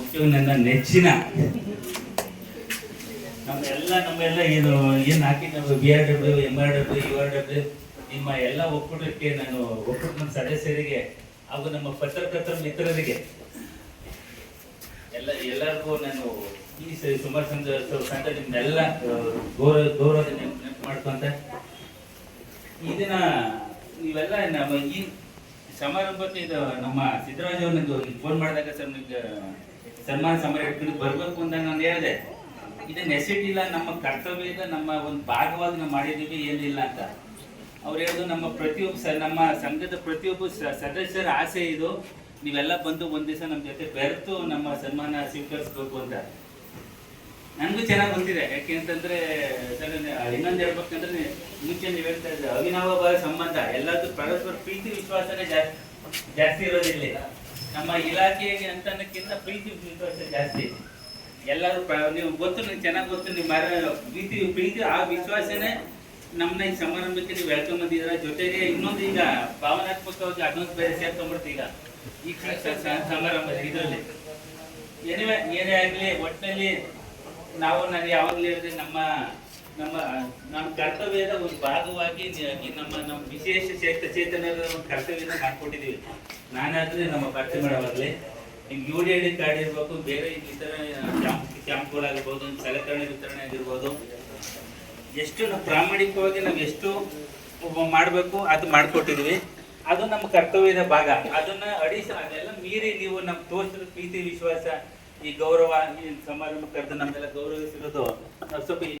ಮುಖ್ಯವಾಗಿ ನನ್ನ ನೆಚ್ಚಿನ ನಮ್ಮೆಲ್ಲ ಇದು ಏನು ಹಾಕಿ ನಾವು BRW MRW URW ನಿಮ್ಮ ಎಲ್ಲ ಒಕ್ಕೂಟಕ್ಕೆ ನಾನು ಒಕ್ಕೂಟದ ಸದಸ್ಯರಿಗೆ ಹಾಗೂ ನಮ್ಮ ಪತ್ರಕರ್ತರ ಮಿತ್ರರಿಗೆ ಎಲ್ಲರಿಗೂ ನಾನು ಈ ಸುಮಾರು ಸಂಘ ನಿಮ್ಮೆಲ್ಲ ಗೌರವ ನೆನಪು ಮಾಡ್ಕೊಂತ ಇದನ್ನ ನೀವೆಲ್ಲ ನಮ್ಮ ಈ ಸಮಾರಂಭಕ್ಕೆ ಇದು ನಮ್ಮ ಸಿದ್ದರಾಜ್ ಅವ್ರು ನನಗೆ ಫೋನ್ ಮಾಡಿದಾಗ ಸರ್ ನಿಮ್ಗೆ ಸನ್ಮಾನ ಸಮಾರಂಭಕ್ಕೆ ಬರ್ಬೇಕು ಅಂತ ನಾನು ಹೇಳಿದೆ. ಇದು ನೆಸಿಟಿ ಇಲ್ಲ, ನಮ್ಮ ಕರ್ತವ್ಯ ಇದೆ, ನಮ್ಮ ಒಂದು ಭಾಗವಾಗಿ ನಾವು ಮಾಡಿದ್ದೀವಿ, ಏನಿಲ್ಲ ಅಂತ ಅವ್ರು ಹೇಳಿದ್ರು. ನಮ್ಮ ಪ್ರತಿಯೊಬ್ಬ ನಮ್ಮ ಸಂಘದ ಪ್ರತಿಯೊಬ್ಬ ಸದಸ್ಯರ ಆಸೆ ಇದು, ನೀವೆಲ್ಲ ಬಂದು ಒಂದ್ ದಿವಸ ನಮ್ಮ ಜೊತೆ ಬೆರೆತು ನಮ್ಮ ಸನ್ಮಾನ ಸ್ವೀಕರಿಸ್ಬೇಕು ಅಂತ. ನನಗೂ ಚೆನ್ನಾಗಿ ಗೊತ್ತಿದೆ, ಯಾಕೆ ಅಂತಂದ್ರೆ ಇನ್ನೊಂದು ಹೇಳ್ಬೇಕಂದ್ರೆ ಮುಂಚೆ ನೀವು ಹೇಳ್ತಾ ಇದ್ದೆ ಅವಿನಾಭಾವ ಸಂಬಂಧ, ಎಲ್ಲದೂ ಪರಸ್ಪರ ಪ್ರೀತಿ ವಿಶ್ವಾಸನೇ ಜಾಸ್ತಿ ಇರೋದಿಲ್ಲ. ನಮ್ಮ ಇಲಾಖೆಗೆ ಅಂತನಕ್ಕಿಂತ ಪ್ರೀತಿ ವಿಶ್ವಾಸ ಜಾಸ್ತಿ. ಎಲ್ಲರೂ ನೀವು ಗೊತ್ತು, ನಿಮ್ಗೆ ಚೆನ್ನಾಗಿ ಗೊತ್ತು, ನಿಮ್ಮ ಪ್ರೀತಿ ಆ ವಿಶ್ವಾಸನೇ ನಮ್ಮನ್ನ ಈ ಸಮಾರಂಭಕ್ಕೆ ನೀವು ವೆಲ್ಕಮ್ ಬಂದಿದ್ದೀರ. ಜೊತೆಗೆ ಇನ್ನೊಂದು ಈಗ ಭಾವನಾತ್ಮಕವಾಗಿ ಅದೊಂದು ಬೇರೆ ಸೇರ್ಕೊಂಡ್ಬಿಡ್ತು ಈಗ ಈ ಸಮಾರಂಭ ಇದರಲ್ಲಿ. ಏನೇ ಆಗಲಿ ಒಟ್ಟಿನಲ್ಲಿ ನಾನು ಯಾವಾಗಲೂ ಹೇಳಿದ್ರೆ ನಮ್ಮ ಕರ್ತವ್ಯದ ಒಂದು ಭಾಗವಾಗಿ ನಮ್ಮ ವಿಶೇಷ ಚೇತನದ ಒಂದು ಕರ್ತವ್ಯನ ಮಾಡ್ಕೊಟ್ಟಿದ್ದೀವಿ. ನಾನಾದ್ರೆ ನಮ್ಮ ಭರ್ತಿ ಮಾಡೋವಾಗಲೇ ನಿಮ್ಗೆ UDID ಕಾರ್ಡ್ ಇರ್ಬೇಕು, ಬೇರೆ ಇತರ ಕ್ಯಾಂಪ್ಗಳಾಗಿರ್ಬೋದು, ಸಲಕರಣೆ ವಿತರಣೆ ಆಗಿರ್ಬೋದು, ಎಷ್ಟು ನಾವು ಪ್ರಾಮಾಣಿಕವಾಗಿ ನಾವು ಎಷ್ಟು ಮಾಡಬೇಕು ಅದು ಮಾಡಿಕೊಟ್ಟಿದ್ವಿ. ಅದು ನಮ್ಮ ಕರ್ತವ್ಯದ ಭಾಗ. ಅದನ್ನ ಅದೆಲ್ಲ ಮೀರಿ ನೀವು ನಮ್ಮ ತೋರಿಸಿದ ಪ್ರೀತಿ ವಿಶ್ವಾಸ, ಈ ಗೌರವ, ಈ ಸಮಾರಂಭ ಕರೆದು ನಮ್ಮೆಲ್ಲ ಗೌರವಿಸಿರೋದು ಸ್ವಲ್ಪ